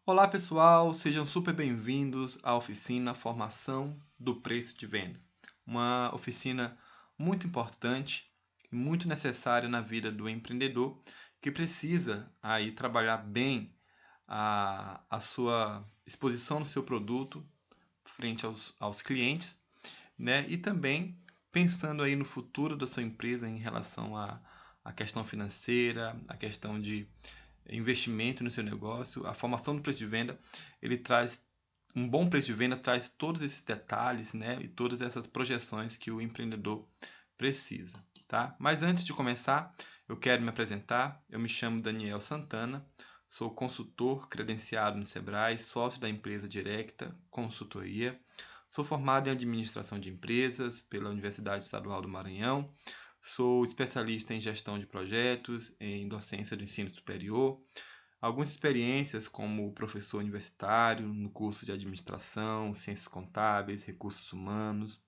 Olá pessoal, sejam super bem-vindos à oficina Formação do Preço de Venda. Uma oficina muito importante e muito necessária na vida do empreendedor que precisa aí trabalhar bem a sua exposição do seu produto frente aos clientes, né? E também pensando aí no futuro da sua empresa em relação à questão financeira, a questão de investimento no seu negócio. A formação do preço de venda, ele traz um bom preço de venda, traz todos esses detalhes, né, e todas essas projeções que o empreendedor precisa, tá? Mas antes de começar, eu quero me apresentar. Eu me chamo Daniel Santana, sou consultor credenciado no Sebrae, sócio da empresa Directa Consultoria. Sou formado em administração de empresas pela Universidade Estadual do Maranhão. Sou especialista em gestão de projetos, em docência do ensino superior. Algumas experiências como professor universitário no curso de administração, ciências contábeis, recursos humanos.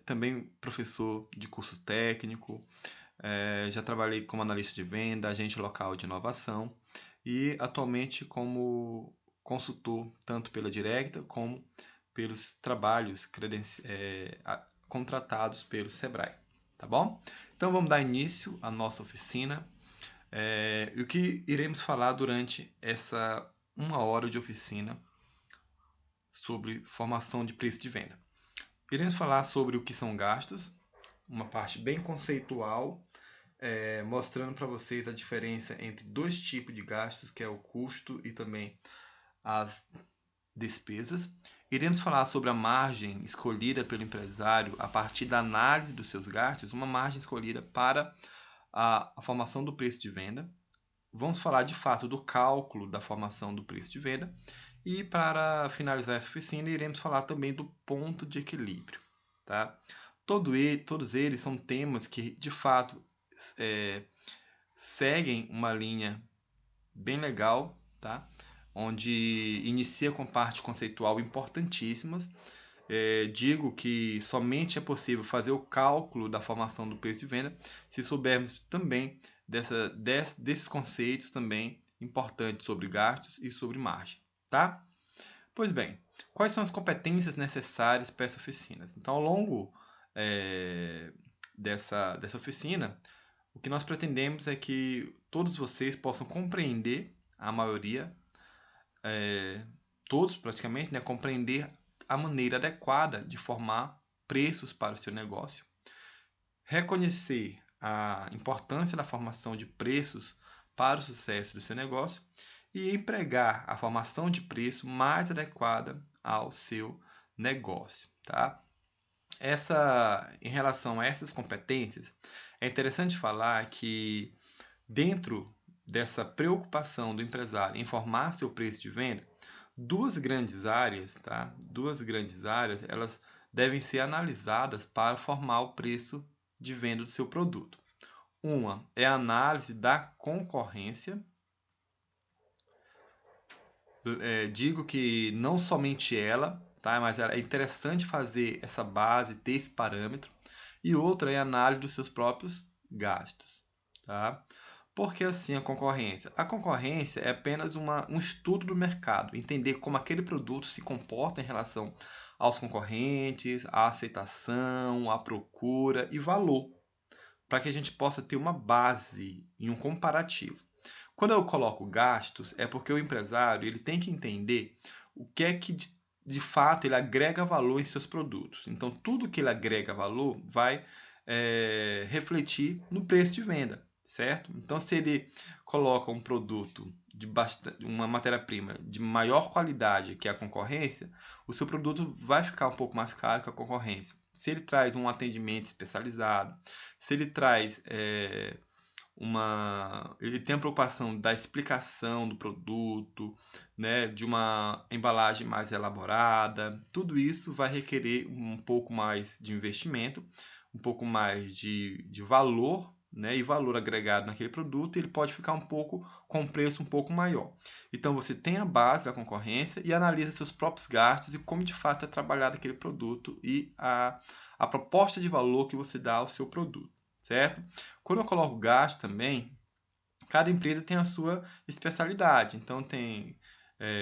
Também professor de curso técnico. Já trabalhei como analista de venda, agente local de inovação e atualmente como consultor tanto pela Directa como pelos trabalhos contratados pelo Sebrae, tá bom? Então vamos dar início à nossa oficina. E o que iremos falar durante essa 1 hora de oficina sobre formação de preço de venda? Iremos falar sobre o que são gastos, uma parte bem conceitual, mostrando para vocês a diferença entre dois tipos de gastos, que é o custo e também as despesas. Iremos falar sobre a margem escolhida pelo empresário a partir da análise dos seus gastos, uma margem escolhida para a formação do preço de venda. Vamos falar de fato do cálculo da formação do preço de venda. E para finalizar essa oficina, iremos falar também do ponto de equilíbrio. Tá? Todos eles são temas que de fato seguem uma linha bem legal, tá? Onde inicia com parte conceitual importantíssimas. Digo que somente é possível fazer o cálculo da formação do preço de venda se soubermos também desses conceitos também importantes sobre gastos e sobre margem, tá? Pois bem, quais são as competências necessárias para essa oficina? Então, ao longo dessa oficina, o que nós pretendemos é que todos vocês possam compreender, a maioria, todos praticamente, né, compreender a maneira adequada de formar preços para o seu negócio, reconhecer a importância da formação de preços para o sucesso do seu negócio e empregar a formação de preço mais adequada ao seu negócio, tá? Em relação a essas competências, é interessante falar que dentro dessa preocupação do empresário em formar seu preço de venda, duas grandes áreas, tá? Duas grandes áreas, elas devem ser analisadas para formar o preço de venda do seu produto. Uma é a análise da concorrência. Digo que não somente ela, tá? Mas é interessante fazer essa base, ter esse parâmetro. E outra é a análise dos seus próprios gastos, tá? Porque assim a concorrência? A concorrência é apenas um estudo do mercado, entender como aquele produto se comporta em relação aos concorrentes, a aceitação, a procura e valor, para que a gente possa ter uma base e um comparativo. Quando eu coloco gastos, é porque o empresário ele tem que entender o que é que de fato ele agrega valor em seus produtos. Então, tudo que ele agrega valor vai refletir no preço de venda, certo? Então, se ele coloca um produto uma matéria-prima de maior qualidade que a concorrência, o seu produto vai ficar um pouco mais caro que a concorrência. Se ele traz um atendimento especializado, se ele traz ele tem a preocupação da explicação do produto, né, de uma embalagem mais elaborada, tudo isso vai requerer um pouco mais de investimento, um pouco mais de valor, né, e valor agregado naquele produto, e ele pode ficar um pouco com um preço um pouco maior. Então você tem a base da concorrência e analisa seus próprios gastos e como de fato é trabalhado aquele produto e a proposta de valor que você dá ao seu produto, certo? Quando eu coloco gasto também, cada empresa tem a sua especialidade. Então, tem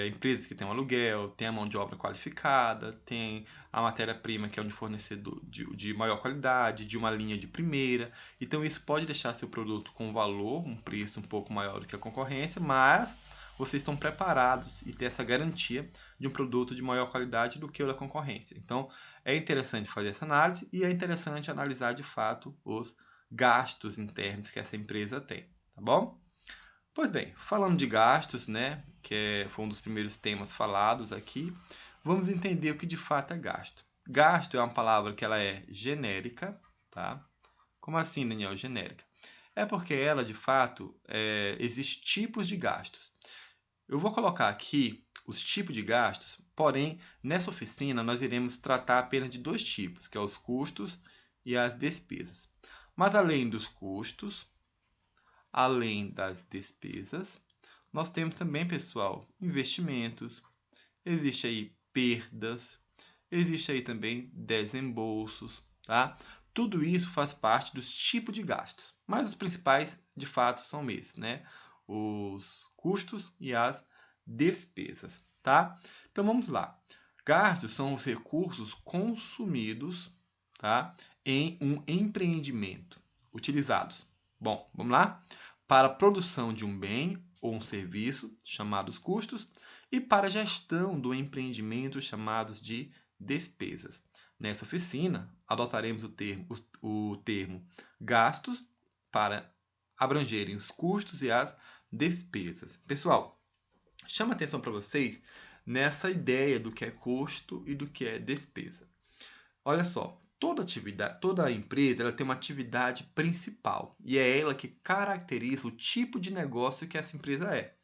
empresas que têm um aluguel, tem a mão de obra qualificada, tem a matéria-prima que é um fornecedor de maior qualidade, de uma linha de primeira. Então, isso pode deixar seu produto com valor, um preço um pouco maior do que a concorrência, mas vocês estão preparados e ter essa garantia de um produto de maior qualidade do que o da concorrência. Então, é interessante fazer essa análise e é interessante analisar de fato os gastos internos que essa empresa tem, tá bom? Pois bem, falando de gastos, né, foi um dos primeiros temas falados aqui, vamos entender o que de fato é gasto. Gasto é uma palavra que ela é genérica, tá? Como assim, Daniel, genérica? É porque ela, de fato, existem tipos de gastos. Eu vou colocar aqui os tipos de gastos, porém, nessa oficina nós iremos tratar apenas de dois tipos, que é os custos e as despesas. Mas além dos custos, além das despesas, nós temos também, pessoal, investimentos, existe aí perdas, existe aí também desembolsos, tá? Tudo isso faz parte dos tipos de gastos, mas os principais, de fato, são esses, né? Os custos e as despesas, tá? Então vamos lá. Gastos são os recursos consumidos, tá? Em um empreendimento, utilizados. Bom, vamos lá? Para a produção de um bem ou um serviço, chamados custos, e para a gestão do empreendimento, chamados de despesas. Nessa oficina, adotaremos o termo gastos para abrangerem os custos e as despesas. Pessoal, chama atenção para vocês nessa ideia do que é custo e do que é despesa. Olha só, toda empresa ela tem uma atividade principal e é ela que caracteriza o tipo de negócio que essa empresa é.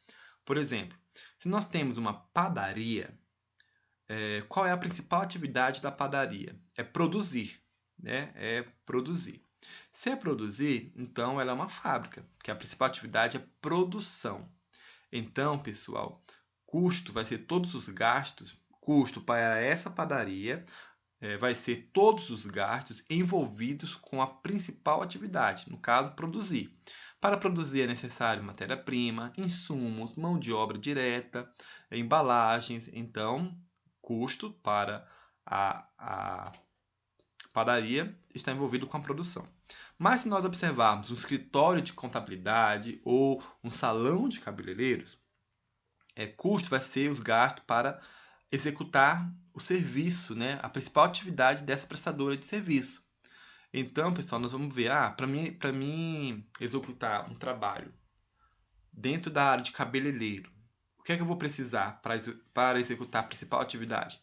Por exemplo, se nós temos uma padaria, qual é a principal atividade da padaria? É produzir, né? É produzir. Se é produzir, então ela é uma fábrica, que a principal atividade é produção. Então, pessoal, custo vai ser todos os gastos, custo para essa padaria vai ser todos os gastos envolvidos com a principal atividade, no caso, produzir. Para produzir é necessário matéria-prima, insumos, mão de obra direta, embalagens. Então, custo para a padaria está envolvido com a produção. Mas se nós observarmos um escritório de contabilidade ou um salão de cabeleireiros, custo vai ser os gastos para executar o serviço, né? A principal atividade dessa prestadora de serviço. Então, pessoal, nós vamos ver, para mim executar um trabalho dentro da área de cabeleireiro, o que é que eu vou precisar para executar a principal atividade?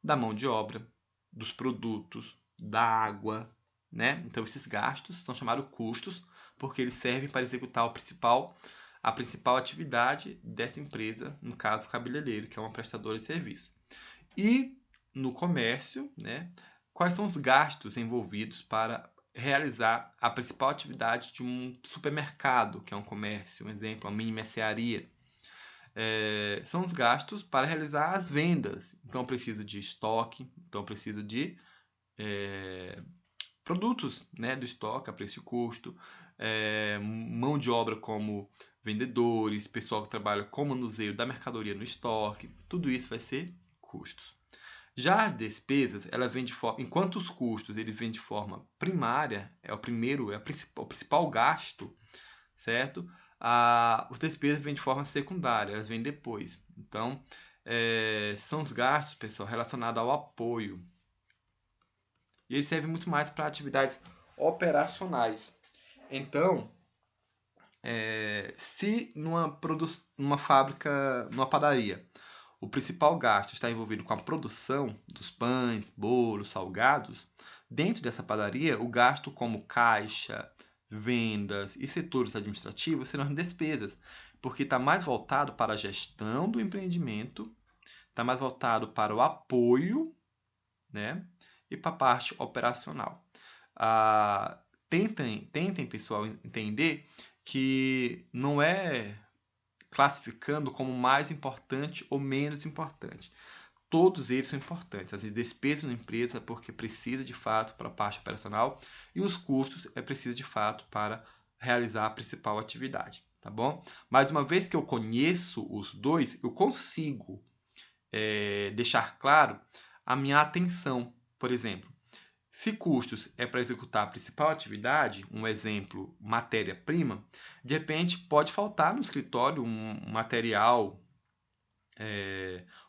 Da mão de obra, dos produtos, da água, né? Então, esses gastos são chamados custos, porque eles servem para executar a principal atividade dessa empresa, no caso, o cabeleireiro, que é uma prestadora de serviço. E no comércio, né? Quais são os gastos envolvidos para realizar a principal atividade de um supermercado, que é um comércio, um exemplo, uma mini mercearia? São os gastos para realizar as vendas. Então, eu preciso de estoque, então eu preciso de produtos, né, do estoque a preço e custo, mão de obra como vendedores, pessoal que trabalha com manuseio da mercadoria no estoque, tudo isso vai ser custos. Já as despesas, ela vem de forma, enquanto os custos ele vem de forma primária, é o principal gasto, certo? As despesas vêm de forma secundária, elas vêm depois. Então, são os gastos, pessoal, relacionados ao apoio. E ele serve muito mais para atividades operacionais. Então, se numa fábrica, numa padaria, o principal gasto está envolvido com a produção dos pães, bolos, salgados, dentro dessa padaria, o gasto como caixa, vendas e setores administrativos serão despesas, porque está mais voltado para a gestão do empreendimento, está mais voltado para o apoio, né? E para a parte operacional. Tentem, pessoal, entender que não é classificando como mais importante ou menos importante. Todos eles são importantes. As despesas na empresa porque precisa de fato para a parte operacional e os custos é preciso de fato para realizar a principal atividade. tá bom? Mas uma vez que eu conheço os dois, eu consigo deixar claro a minha atenção. Por exemplo, se custos é para executar a principal atividade, um exemplo, matéria-prima, de repente pode faltar no escritório um material,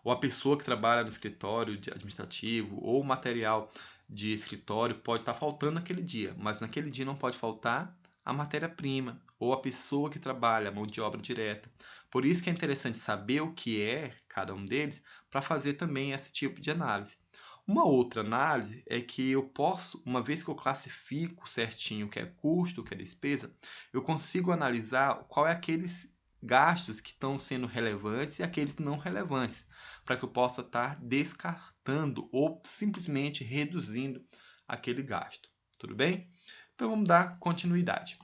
ou a pessoa que trabalha no escritório administrativo, ou o material de escritório pode estar faltando naquele dia, mas naquele dia não pode faltar a matéria-prima, ou a pessoa que trabalha, a mão de obra direta. Por isso que é interessante saber o que é cada um deles, para fazer também esse tipo de análise. Uma outra análise é que eu posso, uma vez que eu classifico certinho o que é custo, o que é despesa, eu consigo analisar qual é aqueles gastos que estão sendo relevantes e aqueles não relevantes, para que eu possa estar descartando ou simplesmente reduzindo aquele gasto. Tudo bem? Então vamos dar continuidade.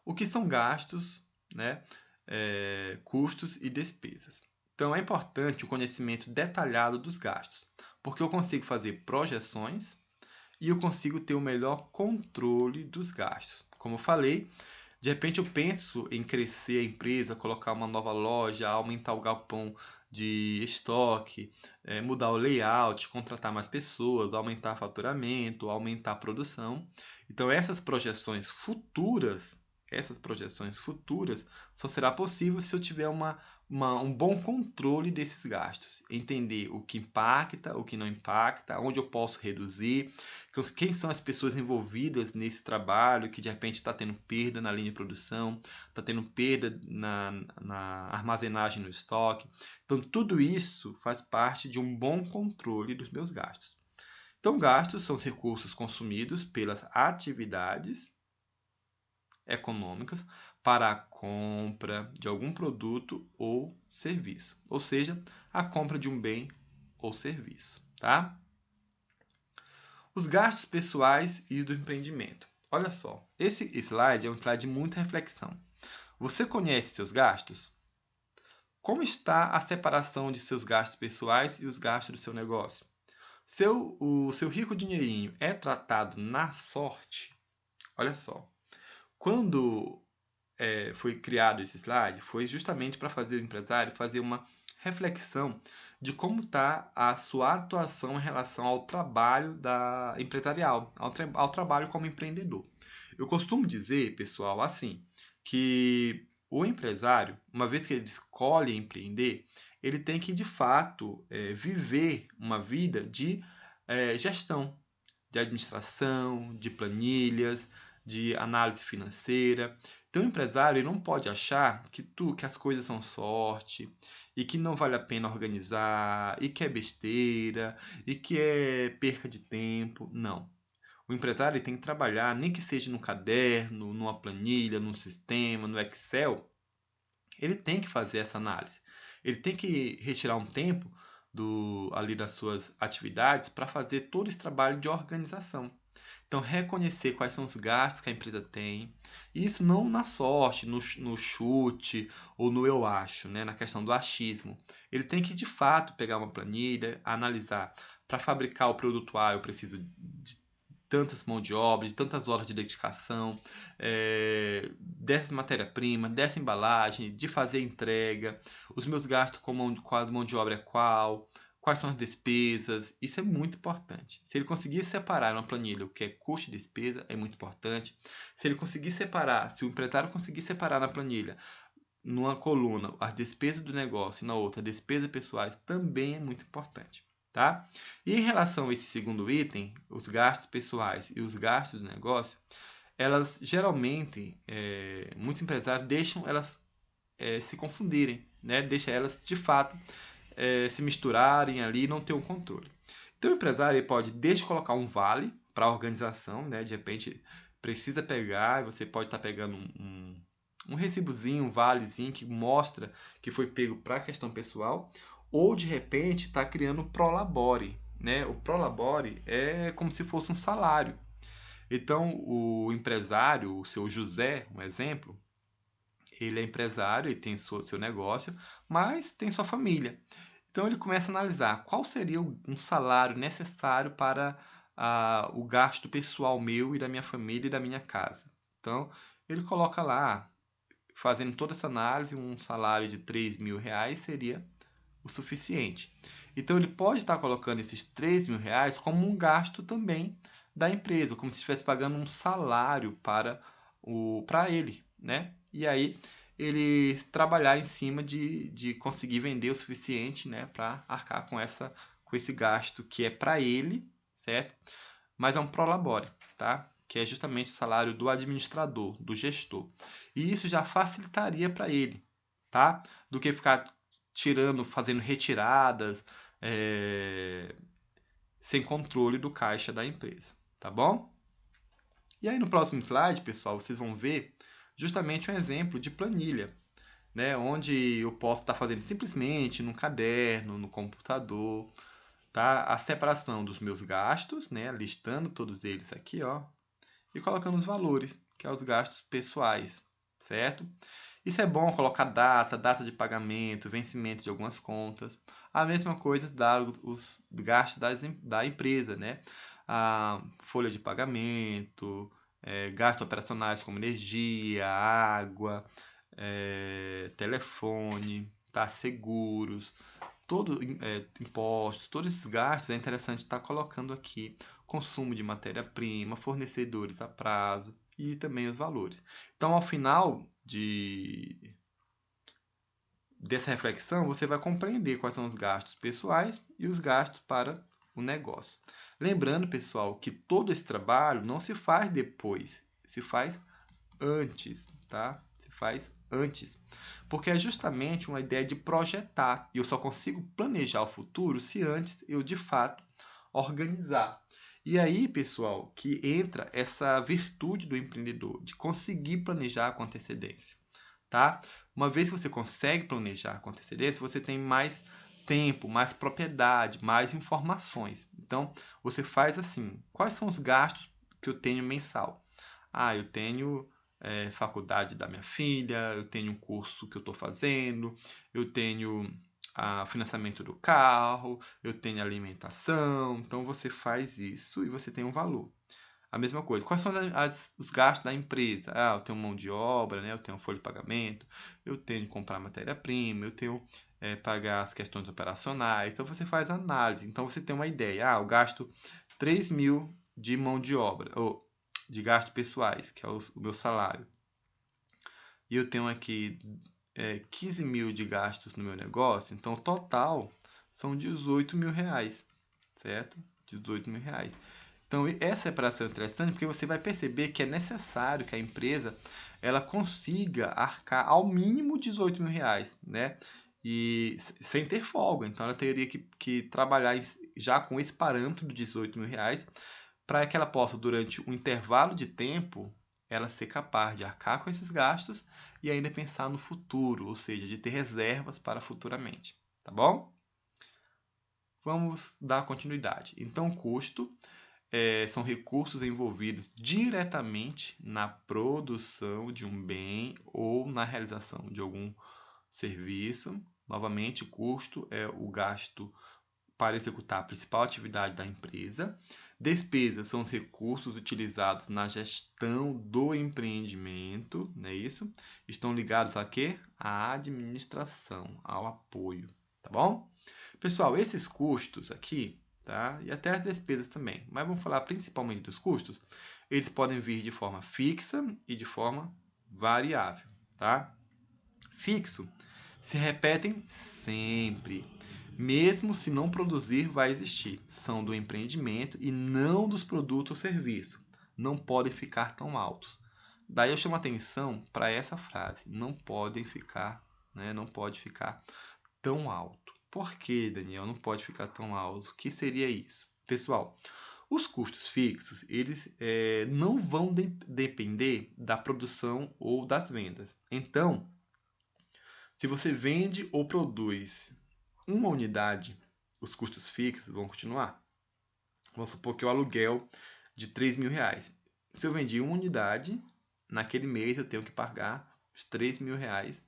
O que são gastos, né? Custos e despesas. Então é importante o conhecimento detalhado dos gastos, porque eu consigo fazer projeções e eu consigo ter o melhor controle dos gastos. Como eu falei, de repente eu penso em crescer a empresa, colocar uma nova loja, aumentar o galpão de estoque, mudar o layout, contratar mais pessoas, aumentar faturamento, aumentar a produção. Então essas projeções futuras só será possível se eu tiver um bom controle desses gastos. Entender o que impacta, o que não impacta, onde eu posso reduzir, quem são as pessoas envolvidas nesse trabalho que de repente está tendo perda na linha de produção, está tendo perda na armazenagem no estoque. Então, tudo isso faz parte de um bom controle dos meus gastos. Então, gastos são os recursos consumidos pelas atividades econômicas para a compra de algum produto ou serviço, ou seja, a compra de um bem ou serviço, tá? Os gastos pessoais e do empreendimento. Olha só, esse slide é um slide de muita reflexão. Você conhece seus gastos? Como está a separação de seus gastos pessoais e os gastos do seu negócio? O seu rico dinheirinho é tratado na sorte? Olha só, quando foi criado esse slide, foi justamente para fazer o empresário fazer uma reflexão de como está a sua atuação em relação ao trabalho empresarial, ao trabalho como empreendedor. Eu costumo dizer, pessoal, assim, que o empresário, uma vez que ele escolhe empreender, ele tem que, de fato, viver uma vida de gestão, de administração, de planilhas, de análise financeira. Então, o empresário ele não pode achar que as coisas são sorte e que não vale a pena organizar e que é besteira e que é perca de tempo. Não. O empresário tem que trabalhar, nem que seja no caderno, numa planilha, num sistema, no Excel. Ele tem que fazer essa análise. Ele tem que retirar um tempo ali das suas atividades para fazer todo esse trabalho de organização. Então, reconhecer quais são os gastos que a empresa tem. Isso não na sorte, no chute ou no eu acho, né? Na questão do achismo. Ele tem que, de fato, pegar uma planilha, analisar. Para fabricar o produto A, eu preciso de tantas mãos de obra, de tantas horas de dedicação, dessa matéria-prima, dessa embalagem, de fazer a entrega, os meus gastos com a mão de obra é quais são as despesas, isso é muito importante. Se ele conseguir separar na planilha o que é custo e despesa, é muito importante. Se ele conseguir separar, se o empresário conseguir separar na planilha, numa coluna, as despesas do negócio e na outra, despesas pessoais, também é muito importante. Tá? E em relação a esse segundo item, os gastos pessoais e os gastos do negócio, elas geralmente, muitos empresários deixam elas se confundirem, né? Deixam elas de fato se misturarem ali e não ter um controle. Então o empresário ele pode colocar um vale para a organização, né? De repente precisa pegar, você pode estar pegando um recibozinho, um valezinho que mostra que foi pego para a questão pessoal, ou de repente está criando o Prolabore, né? O Prolabore é como se fosse um salário. Então o empresário, o seu José, um exemplo, ele é empresário, ele tem seu negócio, mas tem sua família. Então ele começa a analisar qual seria um salário necessário para o gasto pessoal meu e da minha família e da minha casa. Então ele coloca lá, fazendo toda essa análise, um salário de R$ 3.000 seria o suficiente. Então, ele pode estar colocando esses R$ 3.000 como um gasto também da empresa, como se estivesse pagando um salário para ele, né? E aí, ele trabalhar em cima de conseguir vender o suficiente, né, para arcar com esse gasto que é para ele, certo? Mas é um prolabore, tá? Que é justamente o salário do administrador, do gestor. E isso já facilitaria para ele, tá? Do que ficar tirando, fazendo retiradas, sem controle do caixa da empresa, tá bom? E aí no próximo slide, pessoal, vocês vão ver justamente um exemplo de planilha, né? Onde eu posso estar fazendo simplesmente no caderno, no computador, tá? A separação dos meus gastos, né? Listando todos eles aqui, ó, e colocando os valores, que é os gastos pessoais, certo? Isso é bom colocar data de pagamento, vencimento de algumas contas. A mesma coisa dá os gastos da empresa, né? A folha de pagamento, gastos operacionais como energia, água, telefone, tá? Seguros, impostos, todos esses gastos é interessante estar colocando aqui. Consumo de matéria-prima, fornecedores a prazo e também os valores. Então, ao final dessa reflexão, você vai compreender quais são os gastos pessoais e os gastos para o negócio. Lembrando, pessoal, que todo esse trabalho não se faz depois, se faz antes, tá? Se faz antes. Porque é justamente uma ideia de projetar. E eu só consigo planejar o futuro se antes eu, de fato, organizar. E aí, pessoal, que entra essa virtude do empreendedor, de conseguir planejar com antecedência, tá? Uma vez que você consegue planejar com antecedência, você tem mais tempo, mais propriedade, mais informações. Então, você faz assim, quais são os gastos que eu tenho mensal? Eu tenho faculdade da minha filha, eu tenho um curso que eu estou fazendo, eu tenho financiamento do carro, eu tenho alimentação. Então você faz isso e você tem um valor. A mesma coisa. Quais são os gastos da empresa? Eu tenho mão de obra, né? Eu tenho folha de pagamento, eu tenho que comprar matéria-prima, eu tenho pagar as questões operacionais. Então você faz análise. Então você tem uma ideia. Eu gasto 3.000 de mão de obra, ou de gastos pessoais, que é o meu salário. E eu tenho aqui 15.000 de gastos no meu negócio, então o total são R$ 18.000, certo? R$ 18.000. Então essa separação é interessante porque você vai perceber que é necessário que a empresa ela consiga arcar ao mínimo R$ 18.000, né? E sem ter folga. Então ela teria que trabalhar já com esse parâmetro de R$ 18.000 para que ela possa, durante um intervalo de tempo, ela ser capaz de arcar com esses gastos e ainda pensar no futuro, ou seja, de ter reservas para futuramente, tá bom? Vamos dar continuidade. Então, custo são recursos envolvidos diretamente na produção de um bem ou na realização de algum serviço. Novamente, custo é o gasto para executar a principal atividade da empresa. Despesas são os recursos utilizados na gestão do empreendimento, não é isso? Estão ligados a quê? À administração, ao apoio, tá bom? Pessoal, esses custos aqui, tá? E até as despesas também, mas vamos falar principalmente dos custos. Eles podem vir de forma fixa e de forma variável, tá? Fixo se repetem sempre. Mesmo se não produzir, vai existir. São do empreendimento e não dos produtos ou serviços. Não podem ficar tão altos. Daí eu chamo a atenção para essa frase. Não podem ficar, né? Não pode ficar tão alto. Por que, Daniel? Não pode ficar tão alto. O que seria isso? Pessoal, os custos fixos, eles não vão depender da produção ou das vendas. Então, se você vende ou produz uma unidade, os custos fixos vão continuar. Vamos supor que o aluguel de R$ 3.000. Se eu vendi uma unidade, naquele mês eu tenho que pagar os R$ 3.000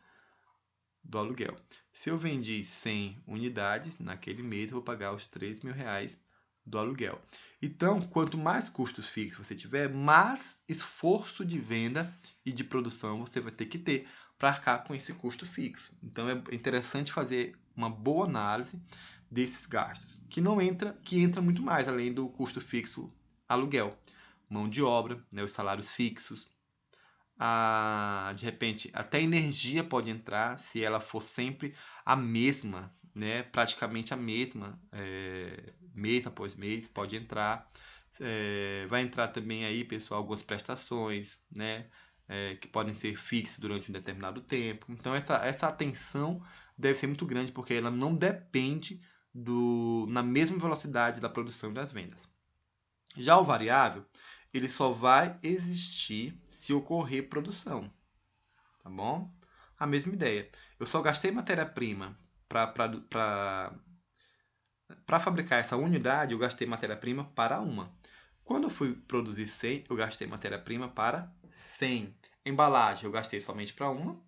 do aluguel. Se eu vendi 100 unidades, naquele mês eu vou pagar os R$ 3.000 do aluguel. Então, quanto mais custos fixos você tiver, mais esforço de venda e de produção você vai ter que ter para arcar com esse custo fixo. Então, é interessante fazer uma boa análise desses gastos, que entra muito mais, além do custo fixo aluguel, mão de obra, né, os salários fixos, de repente, até energia pode entrar se ela for sempre a mesma, né? Praticamente a mesma, mês após mês, pode entrar. Vai entrar também aí, pessoal, algumas prestações, né? Que podem ser fixas durante um determinado tempo. Então, essa atenção deve ser muito grande, porque ela não depende na mesma velocidade da produção e das vendas. Já o variável, ele só vai existir se ocorrer produção, tá bom? A mesma ideia. Eu só gastei matéria-prima para fabricar essa unidade, eu gastei matéria-prima para uma. Quando eu fui produzir 100, eu gastei matéria-prima para 100. Embalagem, eu gastei somente para uma.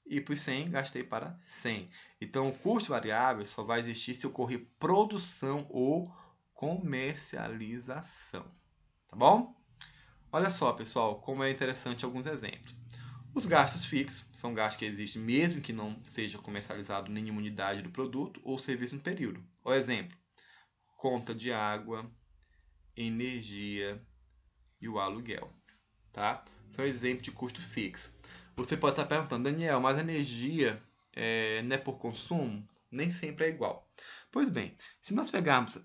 E para os 100, gastei para 100. Então, o custo variável só vai existir se ocorrer produção ou comercialização. Tá bom? Olha só, pessoal, como é interessante alguns exemplos. Os gastos fixos são gastos que existem mesmo que não seja comercializado nenhuma unidade do produto ou serviço no período. Por exemplo, conta de água, energia e o aluguel. Tá? São exemplos de custo fixo. Você pode estar perguntando, Daniel, mas a energia não é por consumo? Nem sempre é igual. Pois bem, se nós pegarmos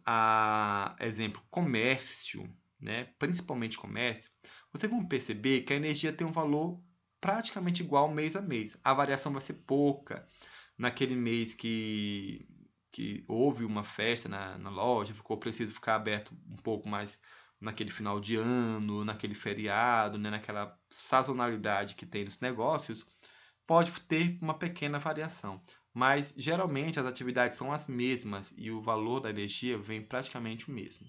exemplo comércio, né, principalmente comércio, vocês vão perceber que a energia tem um valor praticamente igual mês a mês. A variação vai ser pouca. Naquele mês que houve uma festa na loja, ficou preciso ficar aberto um pouco mais naquele final de ano, naquele feriado, né, naquela sazonalidade que tem nos negócios, pode ter uma pequena variação. Mas geralmente as atividades são as mesmas e o valor da energia vem praticamente o mesmo.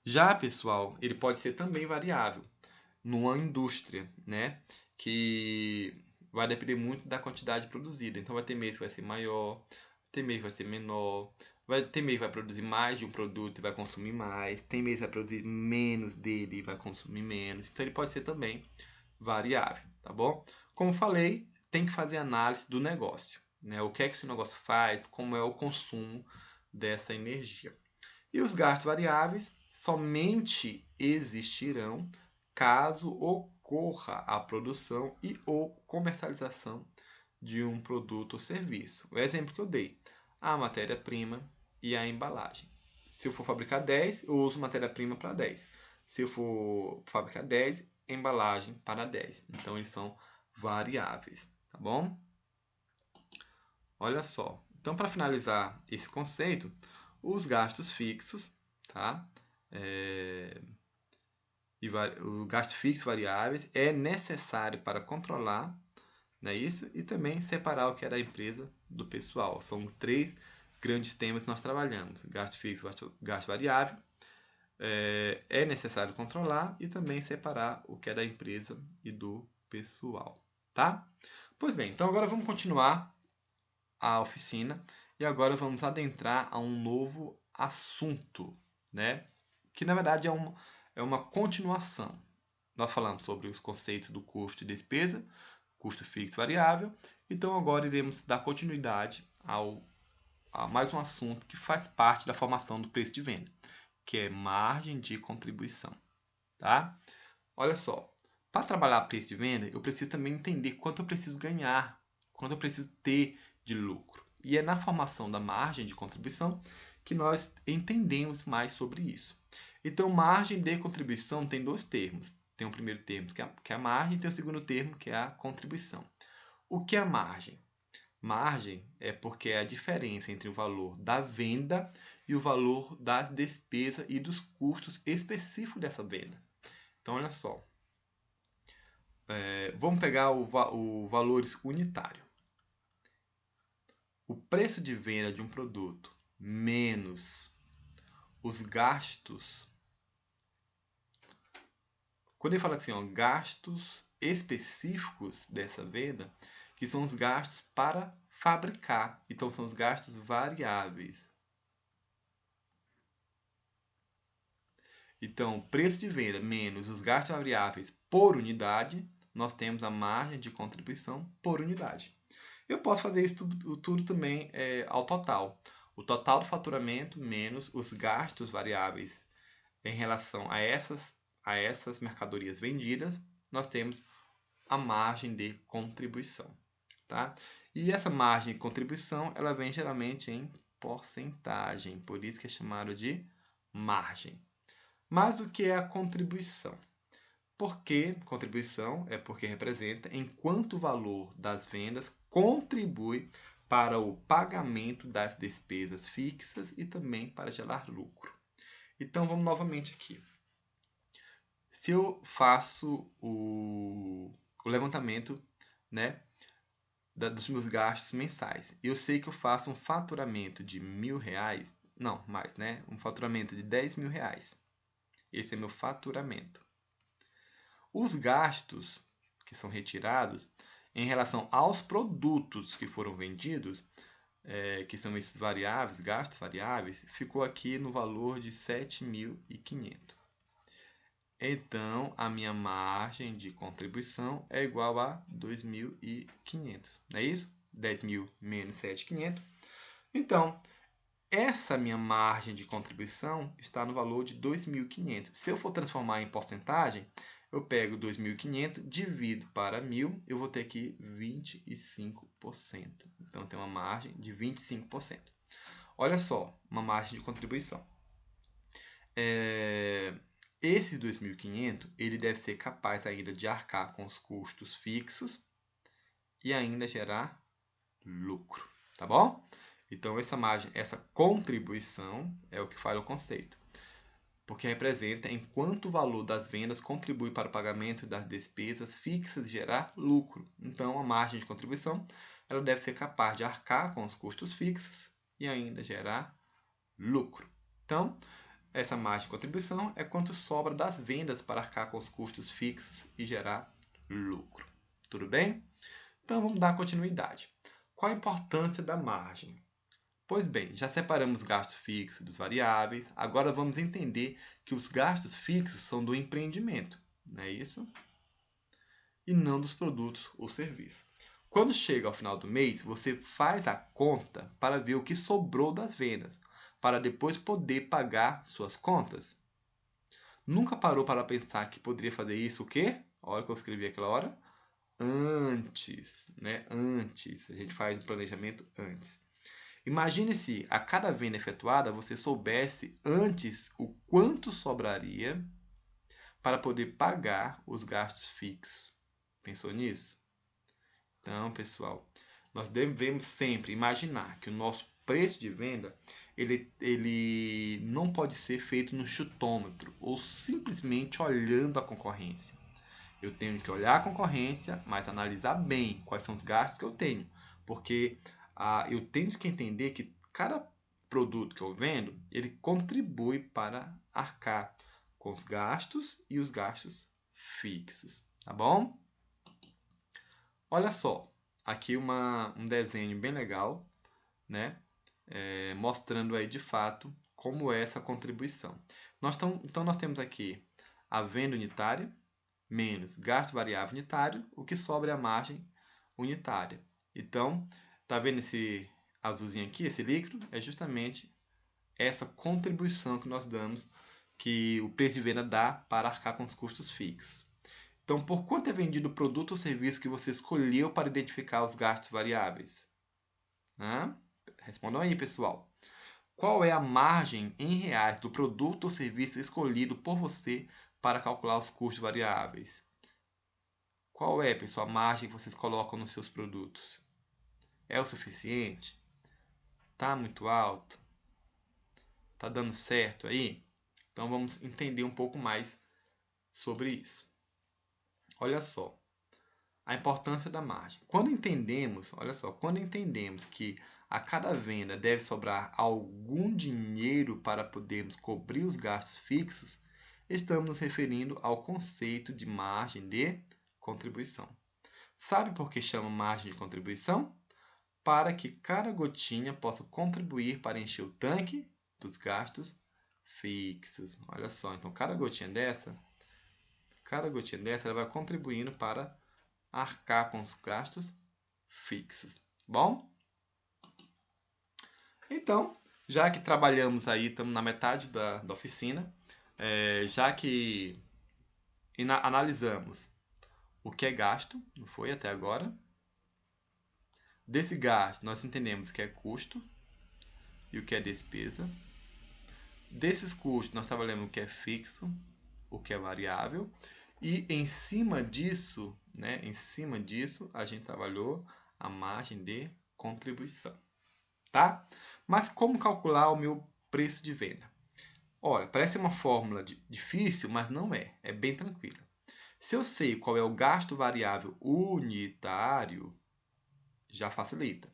Já, pessoal, ele pode ser também variável numa indústria, né? Que vai depender muito da quantidade produzida. Então vai ter mês que vai ser maior, tem mês que vai ser menor, tem mês que vai produzir mais de um produto e vai consumir mais, tem mês que vai produzir menos dele e vai consumir menos. Então ele pode ser também variável, tá bom? Como falei, tem que fazer análise do negócio, né? O que é que esse negócio faz, como é o consumo dessa energia. E os gastos variáveis somente existirão caso ocorra a produção e ou comercialização de um produto ou serviço. O exemplo que eu dei, a matéria-prima e a embalagem. Se eu for fabricar 10, eu uso matéria-prima para 10. Se eu for fabricar 10, embalagem para 10. Então, eles são variáveis, tá bom? Olha só. Então, para finalizar esse conceito, os gastos fixos, tá? O gasto fixo variáveis é necessário para controlar, não é isso? E também separar o que é da empresa do pessoal. São 3 grandes temas que nós trabalhamos: gasto fixo, gasto variável. É necessário controlar e também separar o que é da empresa e do pessoal, tá? Pois bem, então agora vamos continuar a oficina e agora vamos adentrar a um novo assunto, né? Que na verdade é uma continuação. Nós falamos sobre os conceitos do custo e despesa, custo fixo e variável, então agora iremos dar continuidade a mais um assunto que faz parte da formação do preço de venda, que é margem de contribuição, tá? Olha só, para trabalhar preço de venda, eu preciso também entender quanto eu preciso ganhar, quanto eu preciso ter de lucro. E é na formação da margem de contribuição que nós entendemos mais sobre isso. Então, margem de contribuição tem 2 termos. Tem o primeiro termo, que é a margem, e tem o segundo termo, que é a contribuição. O que é a margem? Margem é porque é a diferença entre o valor da venda e o valor da despesa e dos custos específicos dessa venda. Então, olha só. Vamos pegar o valores unitário. O preço de venda de um produto menos os gastos. Quando ele fala assim, ó, gastos específicos dessa venda, que são os gastos para fabricar. Então, são os gastos variáveis. Então, preço de venda menos os gastos variáveis por unidade nós temos a margem de contribuição por unidade. Eu posso fazer isso tudo também ao total. O total do faturamento menos os gastos variáveis em relação a essas mercadorias vendidas, nós temos a margem de contribuição. Tá? E essa margem de contribuição ela vem geralmente em porcentagem, por isso que é chamado de margem. Mas o que é a contribuição? Porque contribuição é porque representa enquanto o valor das vendas contribui para o pagamento das despesas fixas e também para gerar lucro. Então vamos novamente aqui. Se eu faço o levantamento, né, dos meus gastos mensais, eu sei que eu faço um faturamento de R$1.000, não, mais, né? Um faturamento de R$10.000. Esse é meu faturamento. Os gastos que são retirados em relação aos produtos que foram vendidos, que são esses variáveis, gastos variáveis, ficou aqui no valor de 7.500. Então, a minha margem de contribuição é igual a 2.500. Não é isso? 10.000 menos 7.500. Então, essa minha margem de contribuição está no valor de 2.500. Se eu for transformar em porcentagem, eu pego 2.500, divido para 1.000, eu vou ter aqui 25%. Então, tem uma margem de 25%. Olha só, uma margem de contribuição. Esse 2.500, ele deve ser capaz ainda de arcar com os custos fixos e ainda gerar lucro, tá bom? Então, essa margem, essa contribuição é o que fala o conceito. Porque representa enquanto o valor das vendas contribui para o pagamento das despesas fixas e gerar lucro. Então, a margem de contribuição ela deve ser capaz de arcar com os custos fixos e ainda gerar lucro. Então, essa margem de contribuição é quanto sobra das vendas para arcar com os custos fixos e gerar lucro. Tudo bem? Então, vamos dar continuidade. Qual a importância da margem? Pois bem, já separamos os gastos fixos dos variáveis. Agora vamos entender que os gastos fixos são do empreendimento, não é isso? E não dos produtos ou serviços. Quando chega ao final do mês, você faz a conta para ver o que sobrou das vendas, para depois poder pagar suas contas. Nunca parou para pensar que poderia fazer isso o quê? A hora que eu escrevi aquela hora? Antes, né? Antes. A gente faz o planejamento antes. Imagine se a cada venda efetuada você soubesse antes o quanto sobraria para poder pagar os gastos fixos. Pensou nisso? Então, pessoal, nós devemos sempre imaginar que o nosso preço de venda ele não pode ser feito no chutômetro ou simplesmente olhando a concorrência. Eu tenho que olhar a concorrência, mas analisar bem quais são os gastos que eu tenho, porque eu tenho que entender que cada produto que eu vendo, ele contribui para arcar com os gastos e os gastos fixos, tá bom? Olha só, aqui um desenho bem legal, né? Mostrando aí de fato como é essa contribuição. Então nós temos aqui a venda unitária menos gasto variável unitário, o que sobra é a margem unitária. Então, tá vendo esse azulzinho aqui, esse líquido? É justamente essa contribuição que nós damos, que o preço de venda dá para arcar com os custos fixos. Então, por quanto é vendido o produto ou serviço que você escolheu para identificar os gastos variáveis? Respondam aí, pessoal. Qual é a margem em reais do produto ou serviço escolhido por você para calcular os custos variáveis? Qual é, pessoal, a margem que vocês colocam nos seus produtos? É o suficiente? Tá muito alto? Tá dando certo aí? Então vamos entender um pouco mais sobre isso. Olha só, a importância da margem. Quando entendemos que a cada venda deve sobrar algum dinheiro para podermos cobrir os gastos fixos, estamos nos referindo ao conceito de margem de contribuição. Sabe por que chama margem de contribuição? Para que cada gotinha possa contribuir para encher o tanque dos gastos fixos. Olha só, então cada gotinha dessa ela vai contribuindo para arcar com os gastos fixos. Bom? Então, já que trabalhamos aí, estamos na metade da oficina, já que analisamos o que é gasto, não foi até agora. Desse gasto, nós entendemos o que é custo e o que é despesa. Desses custos, nós trabalhamos o que é fixo, o que é variável. E em cima disso, a gente trabalhou a margem de contribuição. Tá? Mas como calcular o meu preço de venda? Olha, parece uma fórmula difícil, mas não é. É bem tranquila. Se eu sei qual é o gasto variável unitário, já facilita.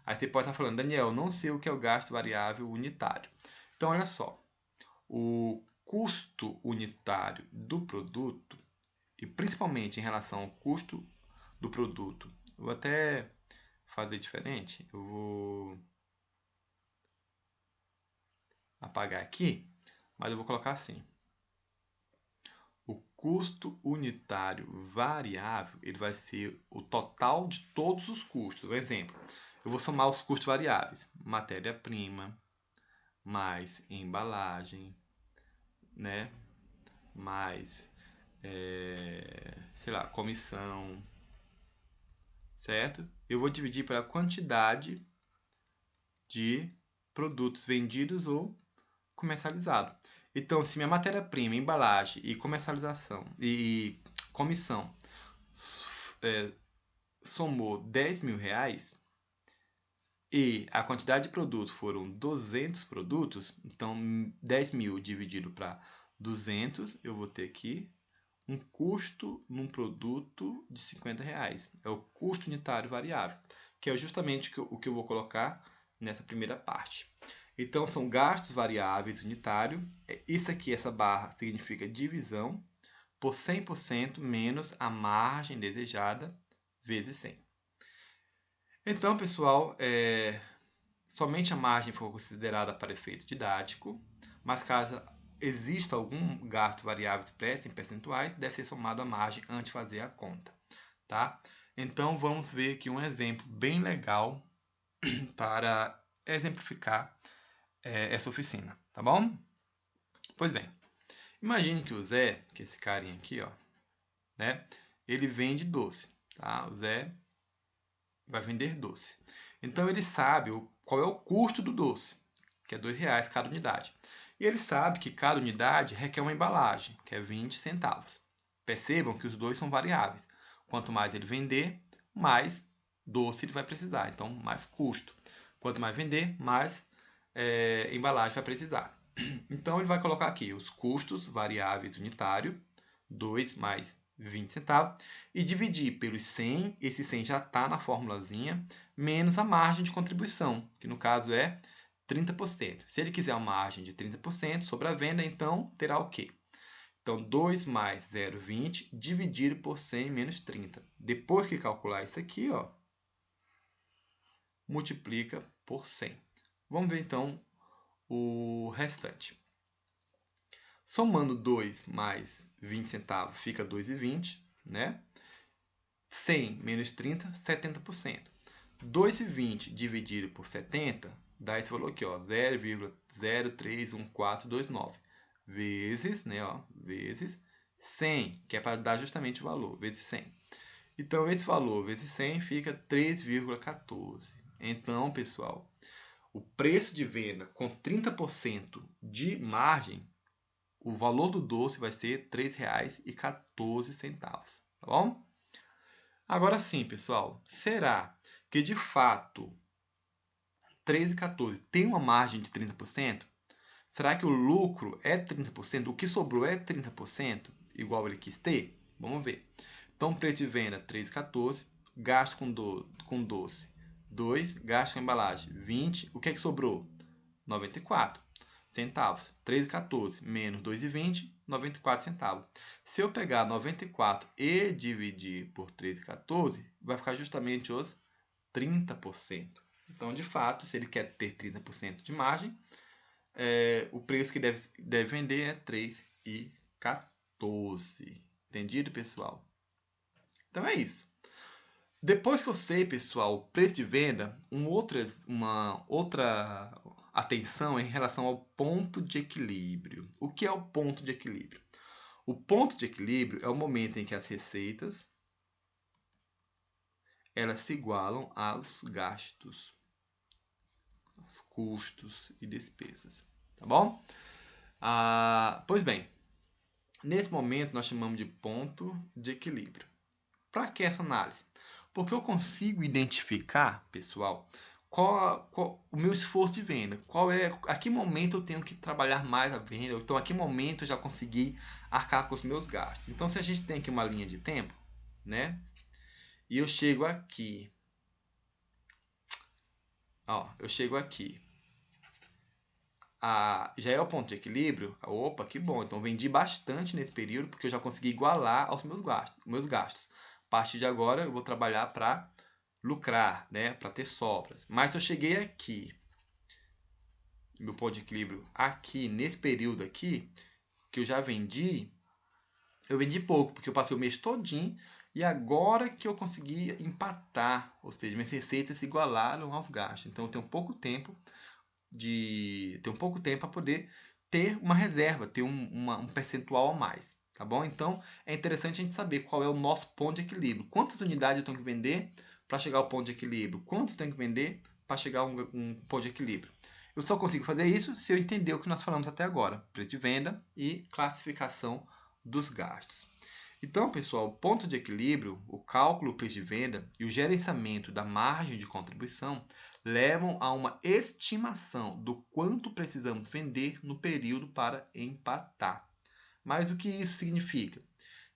Aí você pode estar falando, Daniel, não sei o que é o gasto variável unitário. Então, olha só. O custo unitário do produto, e principalmente em relação ao custo do produto, eu vou até fazer diferente. Eu vou apagar aqui, mas eu vou colocar assim. O custo unitário variável, ele vai ser o total de todos os custos. Por exemplo, eu vou somar os custos variáveis. Matéria-prima, mais embalagem, né? Mais, sei lá, comissão, certo? Eu vou dividir pela quantidade de produtos vendidos ou comercializados. Então, se minha matéria-prima, embalagem e comercialização e comissão somou 10 mil reais e a quantidade de produtos foram 200 produtos, então 10 mil dividido para 200, eu vou ter aqui um custo num produto de 50 reais. É o custo unitário variável, que é justamente o que eu vou colocar nessa primeira parte. Então, são gastos variáveis unitário. Isso aqui, essa barra, significa divisão por 100% menos a margem desejada vezes 100. Então, pessoal, somente a margem foi considerada para efeito didático, mas caso exista algum gasto variável expresso em percentuais, deve ser somado à margem antes de fazer a conta. Tá? Então, vamos ver aqui um exemplo bem legal para exemplificar essa oficina, tá bom? Pois bem, imagine que o Zé, que é esse carinha aqui, ó, né, ele vende doce, tá? O Zé vai vender doce. Então ele sabe qual é o custo do doce, que é R$2 cada unidade. E ele sabe que cada unidade requer uma embalagem, que é 20 centavos. Percebam que os dois são variáveis. Quanto mais ele vender, mais doce ele vai precisar, então mais custo. Quanto mais vender, mais embalagem vai precisar. Então ele vai colocar aqui os custos variáveis unitário, 2 mais 20 centavos, e dividir pelos 100, esse 100 já está na formulazinha, menos a margem de contribuição, que no caso é 30%. Se ele quiser uma margem de 30% sobre a venda, então terá o quê? Então, 2 mais 0,20 dividido por 100 menos 30. Depois que calcular isso aqui, ó, multiplica por 100. Vamos ver, então, o restante. Somando 2 mais 20 centavos, fica 2,20, né? 100 menos 30, 70%. 2,20 dividido por 70 dá esse valor aqui, ó, 0,031429 vezes, né, ó, vezes 100, que é para dar justamente o valor, vezes 100. Então, esse valor vezes 100 fica 3,14. Então, pessoal, o preço de venda com 30% de margem, o valor do doce vai ser R$ 3,14, tá bom? Agora sim, pessoal, será que de fato 3,14 tem uma margem de 30%? Será que o lucro é 30%? O que sobrou é 30%, igual ele quis ter? Vamos ver. Então, preço de venda 3,14, gasto com doce 2, gasto com embalagem 20, o que é que sobrou? 94 centavos. 3,14 menos 2,20, 94 centavos. Se eu pegar 94 e dividir por 3,14, vai ficar justamente os 30%. Então, de fato, se ele quer ter 30% de margem, o preço que deve vender é 3,14. Entendido, pessoal? Então é isso. Depois que eu sei, pessoal, o preço de venda, uma outra atenção é em relação ao ponto de equilíbrio. O que é o ponto de equilíbrio? O ponto de equilíbrio é o momento em que as receitas elas se igualam aos gastos, aos custos e despesas, tá bom? Pois bem, nesse momento nós chamamos de ponto de equilíbrio. Para que essa análise? Porque eu consigo identificar, pessoal, qual o meu esforço de venda, a que momento eu tenho que trabalhar mais a venda, então a que momento eu já consegui arcar com os meus gastos. Então, se a gente tem aqui uma linha de tempo, né? E eu chego aqui, eu chego aqui, já é o ponto de equilíbrio. Opa, que bom! Então, vendi bastante nesse período porque eu já consegui igualar aos meus gastos. A partir de agora, eu vou trabalhar para lucrar, né? Para ter sobras. Mas se eu cheguei aqui, meu ponto de equilíbrio aqui, nesse período aqui, que eu já vendi, eu vendi pouco, porque eu passei o mês todinho e agora que eu consegui empatar, ou seja, minhas receitas se igualaram aos gastos. Então, eu tenho pouco tempo para poder ter uma reserva, ter um percentual a mais, tá bom? Então, é interessante a gente saber qual é o nosso ponto de equilíbrio. Quantas unidades eu tenho que vender para chegar ao ponto de equilíbrio? Quanto eu tenho que vender para chegar a um ponto de equilíbrio? Eu só consigo fazer isso se eu entender o que nós falamos até agora, preço de venda e classificação dos gastos. Então, pessoal, o ponto de equilíbrio, o cálculo do preço de venda e o gerenciamento da margem de contribuição levam a uma estimação do quanto precisamos vender no período para empatar. Mas o que isso significa?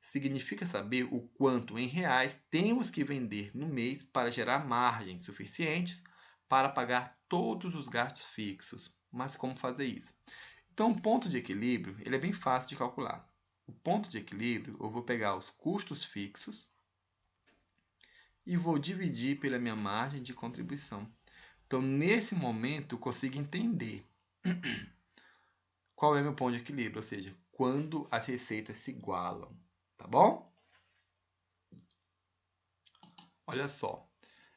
Significa saber o quanto em reais temos que vender no mês para gerar margens suficientes para pagar todos os gastos fixos. Mas como fazer isso? Então, o ponto de equilíbrio ele é bem fácil de calcular. O ponto de equilíbrio, eu vou pegar os custos fixos e vou dividir pela minha margem de contribuição. Então, nesse momento, eu consigo entender qual é meu ponto de equilíbrio, ou seja, quando as receitas se igualam, tá bom? Olha só.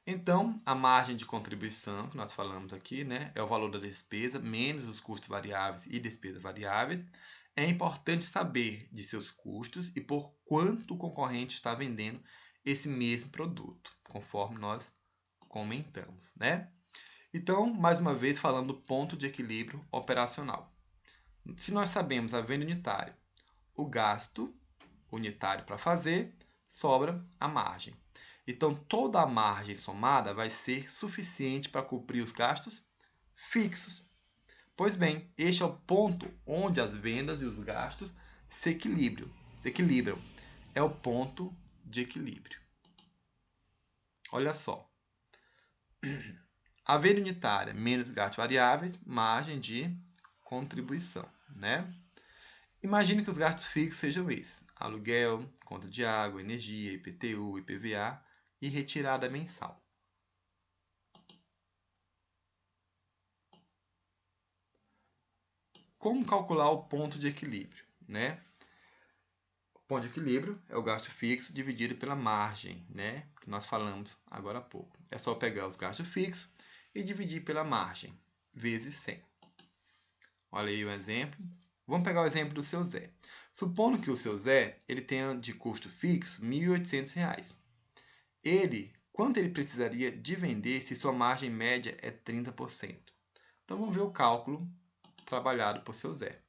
Então, a margem de contribuição que nós falamos aqui, né, é o valor da despesa menos os custos variáveis e despesas variáveis. É importante saber de seus custos e por quanto o concorrente está vendendo esse mesmo produto, conforme nós comentamos, né? Então, mais uma vez, falando do ponto de equilíbrio operacional. Se nós sabemos a venda unitária, o gasto unitário para fazer, sobra a margem. Então, toda a margem somada vai ser suficiente para cobrir os gastos fixos. Pois bem, este é o ponto onde as vendas e os gastos se equilibram. É o ponto de equilíbrio. Olha só. A venda unitária menos gastos variáveis, margem de contribuição, né? Imagine que os gastos fixos sejam esses: aluguel, conta de água, energia, IPTU, IPVA e retirada mensal. Como calcular o ponto de equilíbrio, né? O ponto de equilíbrio é o gasto fixo dividido pela margem, né? Que nós falamos agora há pouco. É só pegar os gastos fixos e dividir pela margem, vezes 100. Olha aí o exemplo. Vamos pegar o exemplo do seu Zé. Supondo que o seu Zé ele tenha de custo fixo R$ 1.800. Quanto ele precisaria de vender se sua margem média é 30%? Então, vamos ver o cálculo trabalhado por seu Zé.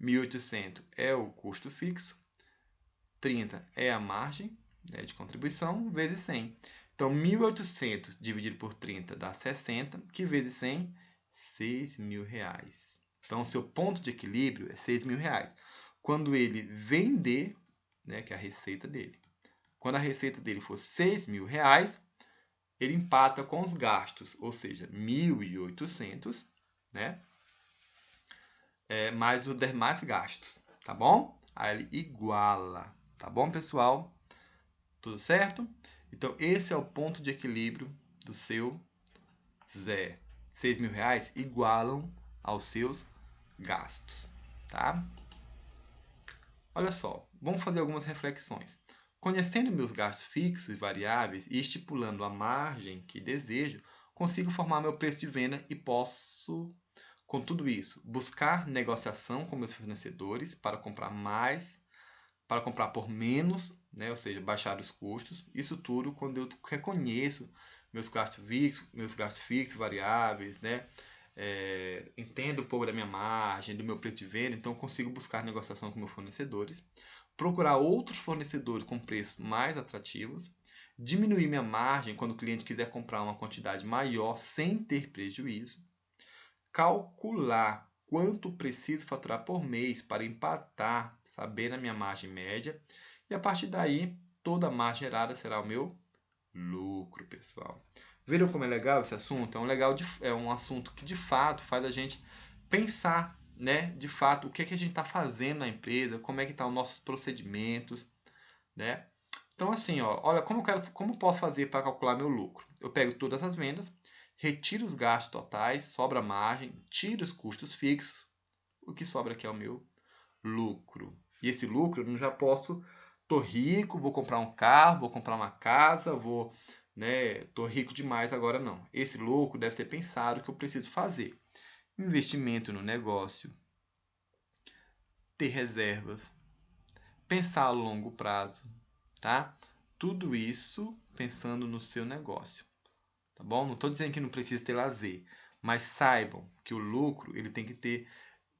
1.800 é o custo fixo, 30 é a margem, né, de contribuição, vezes 100. Então, 1.800 dividido por 30 dá 60, que vezes 100, R$ 6.000. Então, o seu ponto de equilíbrio é R$ 6.000. Quando ele vender, né, que é a receita dele, quando a receita dele for R$ 6.000, ele empata com os gastos, ou seja, 1.800, né? Mais os demais gastos, tá bom? Aí ele iguala, tá bom, pessoal? Tudo certo? Então, esse é o ponto de equilíbrio do seu Zé. R$ 6.000 igualam aos seus gastos, tá? Olha só, vamos fazer algumas reflexões. Conhecendo meus gastos fixos e variáveis e estipulando a margem que desejo, consigo formar meu preço de venda e posso, com tudo isso, buscar negociação com meus fornecedores para comprar mais, para comprar por menos, né? Ou seja, baixar os custos. Isso tudo quando eu reconheço meus gastos fixos, variáveis, né? Entendo um pouco da minha margem, do meu preço de venda, então eu consigo buscar negociação com meus fornecedores, procurar outros fornecedores com preços mais atrativos, diminuir minha margem quando o cliente quiser comprar uma quantidade maior sem ter prejuízo, calcular quanto preciso faturar por mês para empatar, saber a minha margem média, e a partir daí toda a margem gerada será o meu lucro, pessoal. Viram como é legal esse assunto? É um assunto que de fato faz a gente pensar, né? De fato, o que é que a gente está fazendo na empresa, como é que estão os nossos procedimentos, né? Então assim, ó, olha como posso fazer para calcular meu lucro? Eu pego todas as vendas, retiro os gastos totais, sobra margem, tiro os custos fixos, o que sobra aqui é o meu lucro. E esse lucro eu já posso, tô rico, vou comprar um carro, vou comprar uma casa, tô rico demais agora não. Esse lucro deve ser pensado o que eu preciso fazer. Investimento no negócio, ter reservas, pensar a longo prazo, tá? Tudo isso pensando no seu negócio, tá bom? Não estou dizendo que não precisa ter lazer, mas saibam que o lucro ele tem que ter.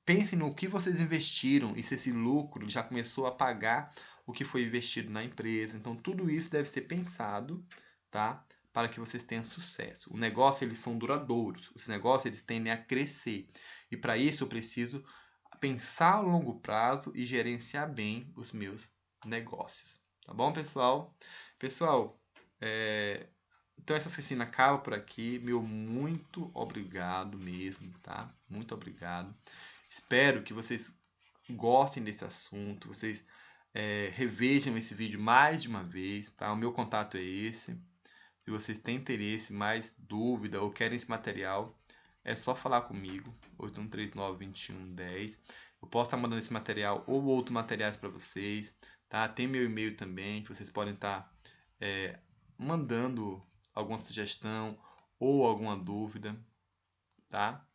Pensem no que vocês investiram e se esse lucro já começou a pagar o que foi investido na empresa. Então, tudo isso deve ser pensado, tá? Para que vocês tenham sucesso. O negócio, eles são duradouros. Os negócios, eles tendem a crescer. E para isso, eu preciso pensar a longo prazo e gerenciar bem os meus negócios. Tá bom, pessoal? Pessoal, então essa oficina acaba por aqui. Meu muito obrigado mesmo, tá? Muito obrigado. Espero que vocês gostem desse assunto, vocês revejam esse vídeo mais de uma vez, tá? O meu contato é esse. Se vocês têm interesse, mais dúvida ou querem esse material, é só falar comigo, 8139-2110. Eu posso estar mandando esse material ou outros materiais para vocês, tá? Tem meu e-mail também, que vocês podem estar mandando alguma sugestão ou alguma dúvida, tá?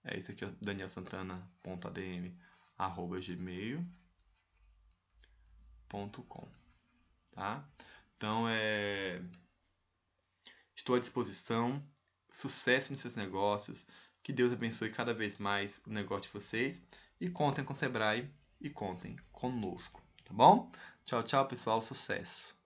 Esse aqui é danielsantana.adm@gmail.com, tá? Então, estou à disposição. Sucesso nos seus negócios. Que Deus abençoe cada vez mais o negócio de vocês. E contem com o Sebrae e contem conosco, tá bom? Tchau, tchau, pessoal. Sucesso!